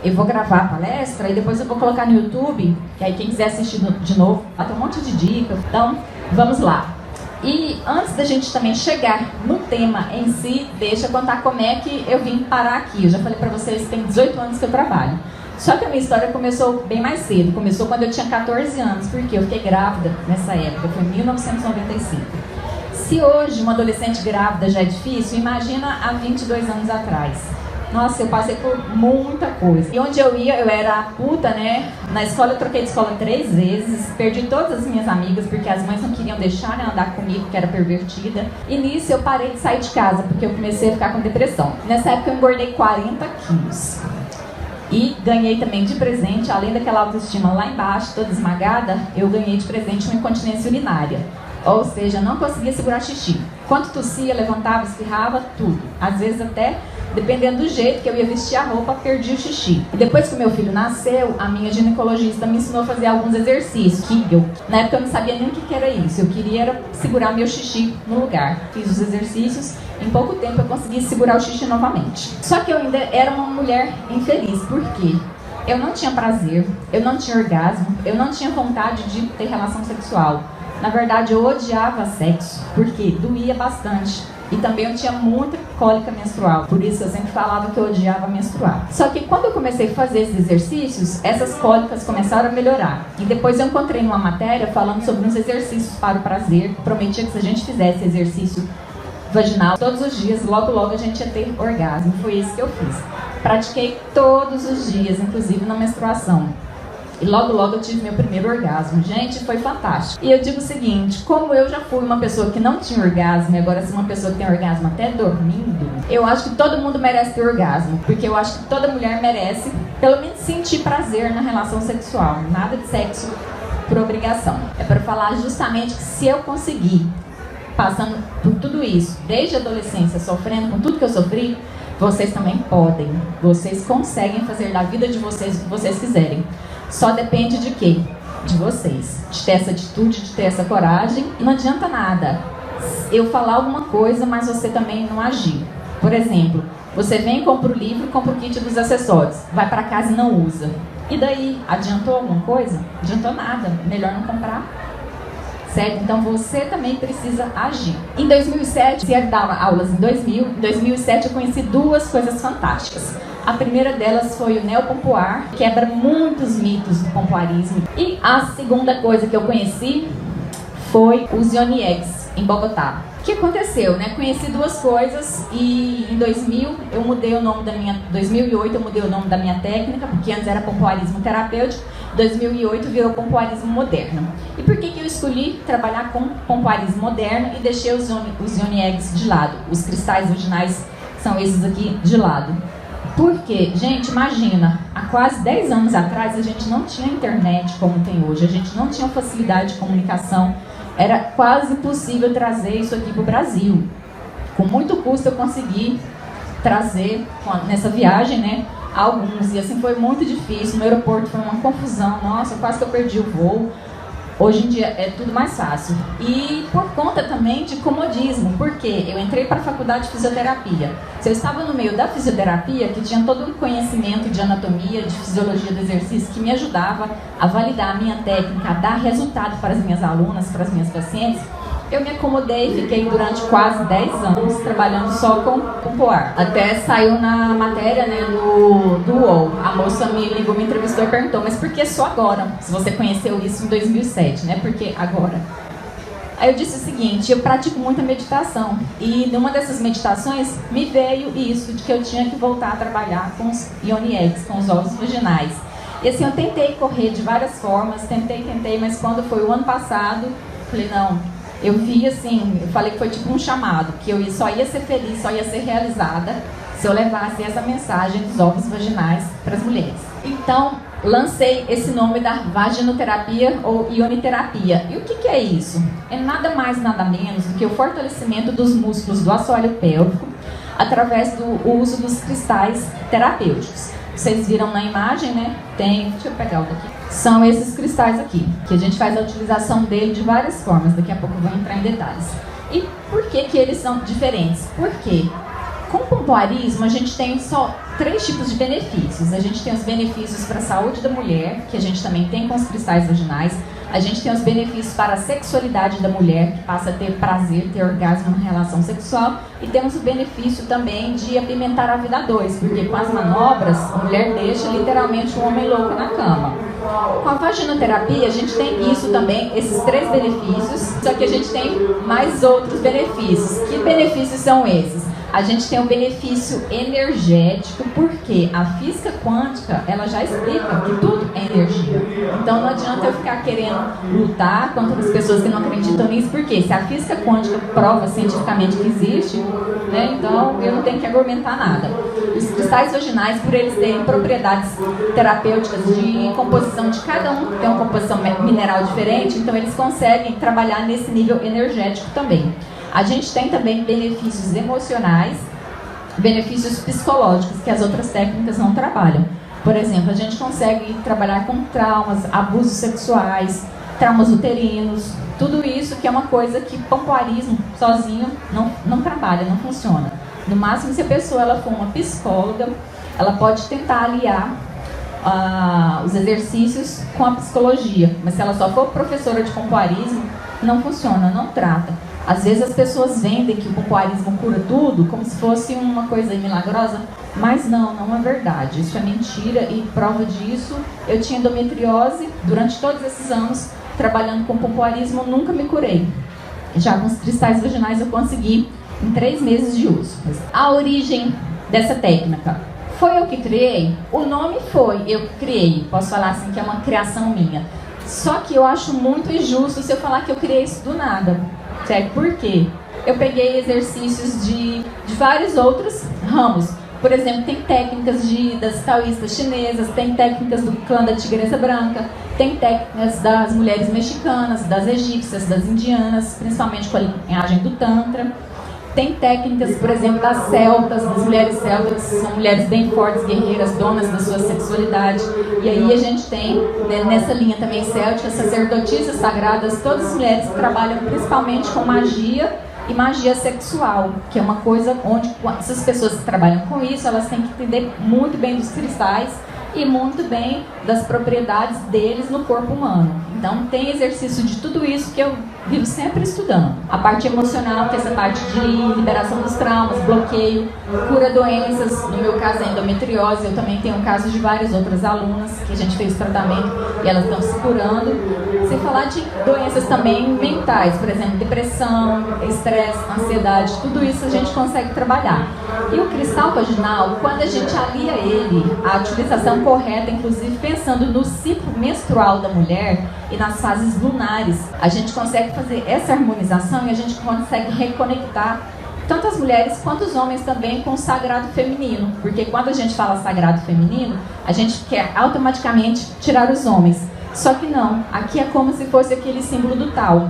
Eu vou gravar a palestra e depois eu vou colocar no YouTube, que aí quem quiser assistir de novo, vai ter um monte de dicas. Então, vamos lá. E antes da gente também chegar no tema em si, deixa eu contar como é que eu vim parar aqui. Eu já falei pra vocês que tem 18 anos que eu trabalho. Só que a minha história começou bem mais cedo. Começou quando eu tinha 14 anos, porque eu fiquei grávida nessa época, foi em 1995. Se hoje uma adolescente grávida já é difícil, imagina há 22 anos atrás. Nossa, eu passei por muita coisa. E onde eu ia, eu era a puta, né? Na escola eu troquei de escola 3 vezes. Perdi todas as minhas amigas, porque as mães não queriam deixar, né, andar comigo, que era pervertida. E nisso eu parei de sair de casa, porque eu comecei a ficar com depressão. Nessa época eu engordei 40 quilos. E ganhei também de presente, além daquela autoestima lá embaixo, toda esmagada, eu ganhei de presente uma incontinência urinária. Ou seja, não conseguia segurar xixi. Quando tossia, levantava, espirrava, tudo. Às vezes até, dependendo do jeito que eu ia vestir a roupa, perdi o xixi. E depois que o meu filho nasceu, a minha ginecologista me ensinou a fazer alguns exercícios. Na época eu não sabia nem o que era isso. Eu queria era segurar meu xixi no lugar. Fiz os exercícios, em pouco tempo eu consegui segurar o xixi novamente. Só que eu ainda era uma mulher infeliz. Por quê? Eu não tinha prazer, eu não tinha orgasmo, eu não tinha vontade de ter relação sexual. Na verdade, eu odiava sexo, porque doía bastante. E também eu tinha muita cólica menstrual. Por isso eu sempre falava que eu odiava menstruar. Só que quando eu comecei a fazer esses exercícios, essas cólicas começaram a melhorar. E depois eu encontrei numa matéria falando sobre uns exercícios para o prazer. Prometia que se a gente fizesse exercício vaginal todos os dias, logo logo a gente ia ter orgasmo. Foi isso que eu fiz. Pratiquei todos os dias, inclusive na menstruação. E logo logo eu tive meu primeiro orgasmo. Gente, foi fantástico. E eu digo o seguinte, como eu já fui uma pessoa que não tinha orgasmo, e agora sou uma pessoa que tem orgasmo até dormindo, eu acho que todo mundo merece ter orgasmo. Porque eu acho que toda mulher merece, pelo menos, sentir prazer na relação sexual. Nada de sexo por obrigação. É para falar justamente que se eu conseguir, passando por tudo isso, desde a adolescência, sofrendo com tudo que eu sofri, vocês também podem. Vocês conseguem fazer da vida de vocês o que vocês quiserem. Só depende de quê? De vocês. De ter essa atitude, de ter essa coragem. E não adianta nada eu falar alguma coisa, mas você também não agir. Por exemplo, você vem, compra o livro, compra o kit dos acessórios. Vai para casa e não usa. E daí, adiantou alguma coisa? Adiantou nada. Melhor não comprar. Certo? Então você também precisa agir. Em 2007, eu dava aulas em 2000. Em 2007 eu conheci duas coisas fantásticas. A primeira delas foi o neopompoar, que quebra muitos mitos do pompoarismo. E a segunda coisa que eu conheci foi os Yoni Eggs, em Bogotá. O que aconteceu, né? Conheci duas coisas e em 2000 eu mudei o nome da minha... 2008 eu mudei o nome da minha técnica, porque antes era pompoarismo terapêutico. 2008 virou pompoarismo moderno. E por que eu escolhi trabalhar com pompoarismo moderno e deixei os Yoni Eggs de lado? Os cristais vaginais são esses aqui de lado. Porque, gente, imagina, há quase 10 anos atrás a gente não tinha internet como tem hoje, a gente não tinha facilidade de comunicação, era quase impossível trazer isso aqui para o Brasil. Com muito custo eu consegui trazer, nessa viagem, né, alguns, e assim foi muito difícil, no aeroporto foi uma confusão, nossa, quase que eu perdi o voo. Hoje em dia é tudo mais fácil. E por conta também de comodismo, porque eu entrei para a faculdade de fisioterapia. Se eu estava no meio da fisioterapia, que tinha todo um conhecimento de anatomia, de fisiologia do exercício, que me ajudava a validar a minha técnica, a dar resultado para as minhas alunas, para as minhas pacientes, eu me acomodei e fiquei durante quase 10 anos trabalhando só com pompoar. Até saiu na matéria, né, do UOL. A moça me ligou, me entrevistou e perguntou, mas por que só agora? Se você conheceu isso em 2007, né? Por que agora? Aí eu disse o seguinte, eu pratico muita meditação. E numa dessas meditações me veio isso, de que eu tinha que voltar a trabalhar com os Yoni Eggs, com os ovos vaginais. E assim, eu tentei correr de várias formas, tentei, mas quando foi o ano passado, falei, não... Eu vi assim, eu falei que foi tipo um chamado, que eu só ia ser feliz, só ia ser realizada se eu levasse essa mensagem dos ovos vaginais para as mulheres. Então, lancei esse nome da vaginoterapia ou ioniterapia. E o que é isso? É nada mais, nada menos do que o fortalecimento dos músculos do assoalho pélvico através do uso dos cristais terapêuticos. Vocês viram na imagem, né? Deixa eu pegar o daqui. São esses cristais aqui, que a gente faz a utilização dele de várias formas. Daqui a pouco eu vou entrar em detalhes. E por que eles são diferentes? Porque Com o pompoarismo, a gente tem só 3 tipos de benefícios. A gente tem os benefícios para a saúde da mulher, que a gente também tem com os cristais vaginais. A gente tem os benefícios para a sexualidade da mulher, que passa a ter prazer, ter orgasmo na relação sexual. E temos o benefício também de apimentar a vida a 2, porque com as manobras, a mulher deixa literalmente o homem louco na cama. Com a vaginoterapia, a gente tem isso também, esses 3 benefícios, só que a gente tem mais outros benefícios. Que benefícios são esses? A gente tem um benefício energético, porque a física quântica, ela já explica que tudo é energia. Então não adianta eu ficar querendo lutar contra as pessoas que não acreditam nisso, porque se a física quântica prova cientificamente que existe, né, então eu não tenho que argumentar nada. Os cristais vaginais, por eles terem propriedades terapêuticas de composição de cada um, tem uma composição mineral diferente, então eles conseguem trabalhar nesse nível energético também. A gente tem também benefícios emocionais, benefícios psicológicos, que as outras técnicas não trabalham. Por exemplo, a gente consegue trabalhar com traumas, abusos sexuais, traumas uterinos, tudo isso que é uma coisa que pompoarismo sozinho não trabalha, não funciona. No máximo, se a pessoa ela for uma psicóloga, ela pode tentar aliar os exercícios com a psicologia, mas se ela só for professora de pompoarismo, não funciona, não trata. Às vezes as pessoas vendem que o pompoarismo cura tudo, como se fosse uma coisa milagrosa, mas não é verdade. Isso é mentira e prova disso. Eu tinha endometriose durante todos esses anos, trabalhando com pompoarismo, nunca me curei. Já com os cristais vaginais eu consegui em 3 meses de uso. A origem dessa técnica, foi eu que criei? O nome foi eu que criei, posso falar assim que é uma criação minha. Só que eu acho muito injusto se eu falar que eu criei isso do nada. Certo? Por quê? Eu peguei exercícios de vários outros ramos. Por exemplo, tem técnicas das taoístas chinesas, tem técnicas do clã da tigresa branca, tem técnicas das mulheres mexicanas, das egípcias, das indianas, principalmente com a linhagem do Tantra. Tem técnicas, por exemplo, das celtas, das mulheres celtas, que são mulheres bem fortes, guerreiras, donas da sua sexualidade. E aí a gente tem, né, nessa linha também céltica, sacerdotisas sagradas, todas as mulheres que trabalham principalmente com magia e magia sexual, que é uma coisa onde essas pessoas que trabalham com isso, elas têm que entender muito bem dos cristais e muito bem das propriedades deles no corpo humano. Então tem exercício de tudo isso que eu vivo sempre estudando. A parte emocional, que é essa parte de liberação dos traumas, bloqueio, cura doenças, no meu caso é endometriose, eu também tenho casos de várias outras alunas que a gente fez tratamento e elas estão se curando. Sem falar de doenças também mentais, por exemplo, depressão, estresse, ansiedade, tudo isso a gente consegue trabalhar. E o cristal vaginal, quando a gente alia ele, a utilização correta, inclusive pensando no ciclo menstrual da mulher e nas fases lunares, a gente consegue fazer essa harmonização e a gente consegue reconectar tanto as mulheres quanto os homens também com o sagrado feminino, porque quando a gente fala sagrado feminino, a gente quer automaticamente tirar os homens, só que não, aqui é como se fosse aquele símbolo do Tao.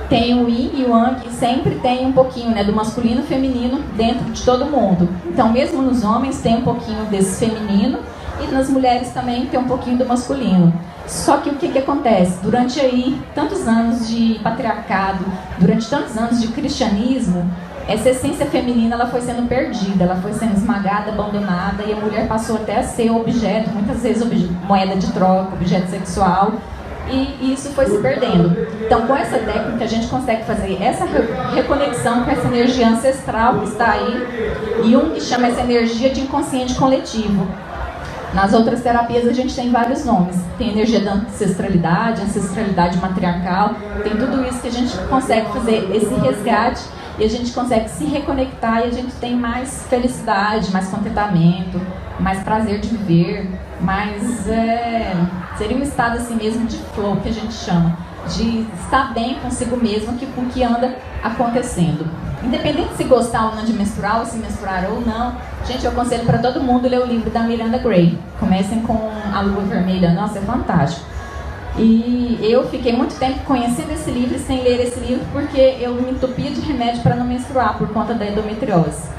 Tem o Yin e o Yang, que sempre tem um pouquinho, né, do masculino e feminino dentro de todo mundo. Então mesmo nos homens tem um pouquinho desse feminino e nas mulheres também tem um pouquinho do masculino. Só que o que acontece? Durante aí tantos anos de patriarcado, durante tantos anos de cristianismo, essa essência feminina ela foi sendo perdida, ela foi sendo esmagada, abandonada, e a mulher passou até a ser objeto, muitas vezes moeda de troca, objeto sexual, e isso foi se perdendo. Então com essa técnica a gente consegue fazer essa reconexão com essa energia ancestral que está aí, e que chama essa energia de inconsciente coletivo. Nas outras terapias a gente tem vários nomes. Tem energia da ancestralidade matriarcal, tem tudo isso que a gente consegue fazer esse resgate e a gente consegue se reconectar e a gente tem mais felicidade, mais contentamento, mais prazer de viver, seria um estado assim mesmo de flow que a gente chama, de estar bem consigo mesmo com o que anda acontecendo. Independente se gostar ou não de menstruar, ou se menstruar ou não, gente, eu aconselho para todo mundo ler o livro da Miranda Gray. Comecem com A Lua Vermelha, nossa, é fantástico. E eu fiquei muito tempo conhecendo esse livro sem ler esse livro porque eu me entupia de remédio para não menstruar por conta da endometriose.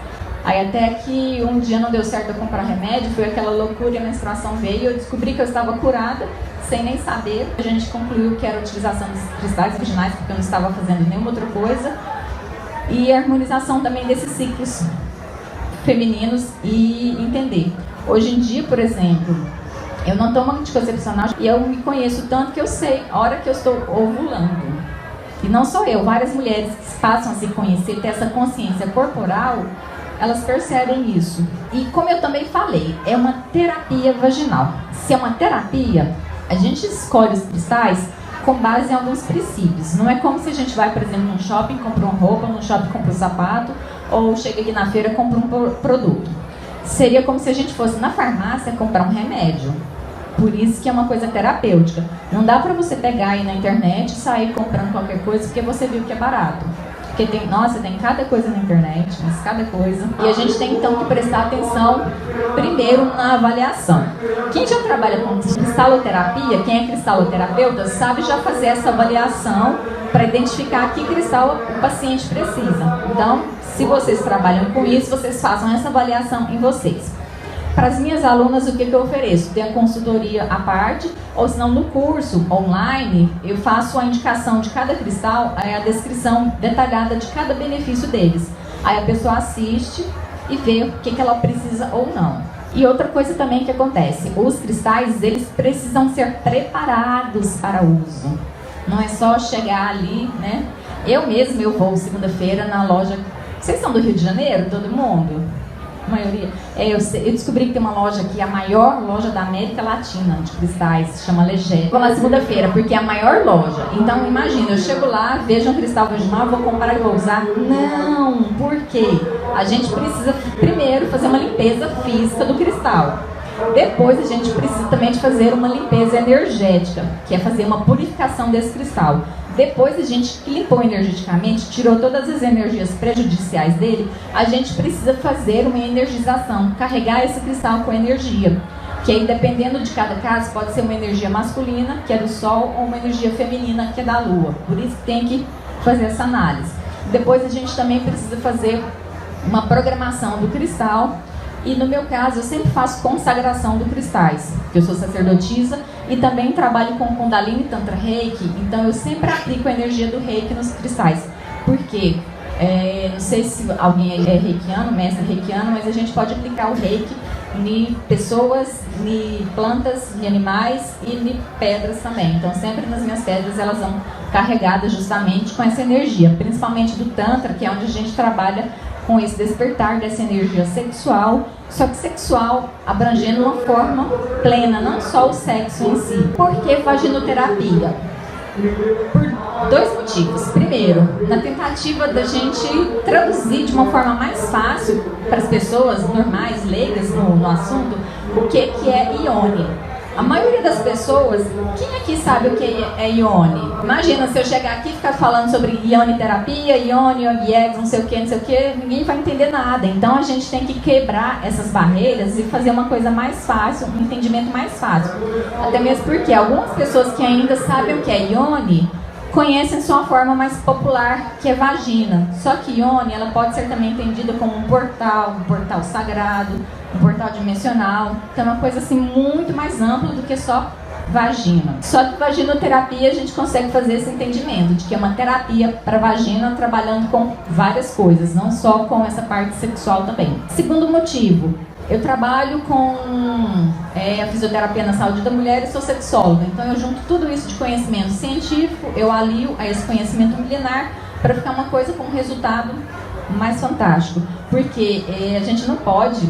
Aí até que um dia não deu certo eu comprar remédio, foi aquela loucura e a menstruação veio, eu descobri que eu estava curada, sem nem saber. A gente concluiu que era a utilização dos cristais vaginais, porque eu não estava fazendo nenhuma outra coisa. E a harmonização também desses ciclos femininos e entender. Hoje em dia, por exemplo, eu não tomo anticoncepcional e eu me conheço tanto que eu sei a hora que eu estou ovulando. E não só eu, várias mulheres que passam a se conhecer, ter essa consciência corporal, elas percebem isso. E como eu também falei, é uma terapia vaginal. Se é uma terapia, a gente escolhe os cristais com base em alguns princípios. Não é como se a gente vai, por exemplo, num shopping, compra uma roupa, num shopping compra um sapato, ou chega aqui na feira e compra um produto. Seria como se a gente fosse na farmácia comprar um remédio. Por isso que é uma coisa terapêutica. Não dá pra você pegar aí na internet e sair comprando qualquer coisa porque você viu que é barato. Porque tem cada coisa na internet, mas cada coisa. E a gente tem então que prestar atenção primeiro na avaliação. Quem já trabalha com cristaloterapia, quem é cristaloterapeuta, sabe já fazer essa avaliação para identificar que cristal o paciente precisa. Então, se vocês trabalham com isso, vocês façam essa avaliação em vocês. Para as minhas alunas, o que eu ofereço? Tem a consultoria à parte, ou se não no curso online, eu faço a indicação de cada cristal, a descrição detalhada de cada benefício deles. Aí a pessoa assiste e vê o que ela precisa ou não. E outra coisa também que acontece, os cristais, eles precisam ser preparados para uso. Não é só chegar ali, né? Eu vou segunda-feira na loja. Vocês são do Rio de Janeiro, todo mundo? A maioria. Eu descobri que tem uma loja aqui, a maior loja da América Latina de cristais, se chama Legé. Vou na segunda-feira, porque é a maior loja. Então, imagina, eu chego lá, vejo um cristal vaginal, vou comprar e vou usar. Não, por quê? A gente precisa primeiro fazer uma limpeza física do cristal. Depois a gente precisa também de fazer uma limpeza energética, que é fazer uma purificação desse cristal. Depois a gente limpou energeticamente, tirou todas as energias prejudiciais dele, a gente precisa fazer uma energização, carregar esse cristal com energia. Que aí, dependendo de cada caso, pode ser uma energia masculina, que é do Sol, ou uma energia feminina, que é da Lua. Por isso que tem que fazer essa análise. Depois a gente também precisa fazer uma programação do cristal. E no meu caso, eu sempre faço consagração do cristais, porque eu sou sacerdotisa e também trabalho com Kundalini Tantra Reiki, então eu sempre aplico a energia do Reiki nos cristais. Por quê? Não sei se alguém é reikiano, mestre reikiano, mas a gente pode aplicar o Reiki em pessoas, em plantas, em animais e em pedras também. Então sempre nas minhas pedras elas vão carregadas justamente com essa energia, principalmente do Tantra, que é onde a gente trabalha com esse despertar dessa energia sexual, só que sexual abrangendo uma forma plena, não só o sexo em si. Por que vaginoterapia? Por dois motivos. Primeiro, na tentativa da gente traduzir de uma forma mais fácil para as pessoas normais, leigas no assunto, o que é Ione. A maioria das pessoas, quem aqui sabe o que é Ione? Imagina se eu chegar aqui e ficar falando sobre Ione terapia, Ione, Yogi Eggs, não sei o que, ninguém vai entender nada. Então a gente tem que quebrar essas barreiras e fazer uma coisa mais fácil, um entendimento mais fácil. Até mesmo porque algumas pessoas que ainda sabem o que é Ione, conhecem só a forma mais popular, que é vagina. Só que Ione, ela pode ser também entendida como um portal sagrado, um portal dimensional. Então é uma coisa assim muito mais ampla do que só vagina. Só que vaginoterapia a gente consegue fazer esse entendimento de que é uma terapia para vagina, trabalhando com várias coisas, não só com essa parte sexual também. Segundo motivo, eu trabalho com a fisioterapia na saúde da mulher e sou sexóloga. Então eu junto tudo isso de conhecimento científico, eu alio a esse conhecimento milenar para ficar uma coisa com um resultado mais fantástico. Porque a gente não pode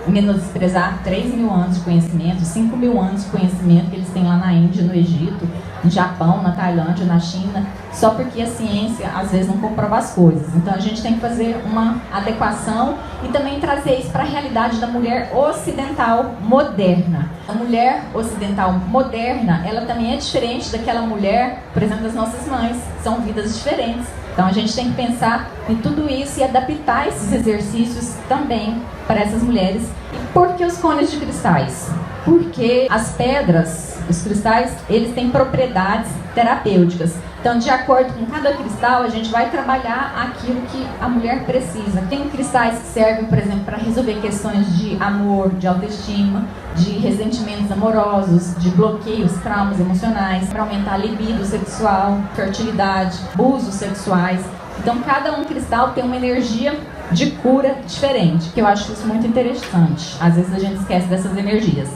menosprezar 3.000 anos de conhecimento, 5.000 anos de conhecimento que eles têm lá na Índia, no Egito, no Japão, na Tailândia, na China, só porque a ciência às vezes não comprova as coisas. Então a gente tem que fazer uma adequação e também trazer isso para a realidade da mulher ocidental moderna. A mulher ocidental moderna, ela também é diferente daquela mulher, por exemplo, das nossas mães, são vidas diferentes. Então a gente tem que pensar em tudo isso e adaptar esses exercícios também para essas mulheres. E por que os cones de cristais? Porque as pedras, os cristais, eles têm propriedades terapêuticas. Então, de acordo com cada cristal, a gente vai trabalhar aquilo que a mulher precisa. Tem cristais que servem, por exemplo, para resolver questões de amor, de autoestima, de ressentimentos amorosos, de bloqueios, traumas emocionais, para aumentar a libido sexual, fertilidade, abusos sexuais. Então, cada um cristal tem uma energia de cura diferente, que eu acho isso muito interessante. Às vezes a gente esquece dessas energias.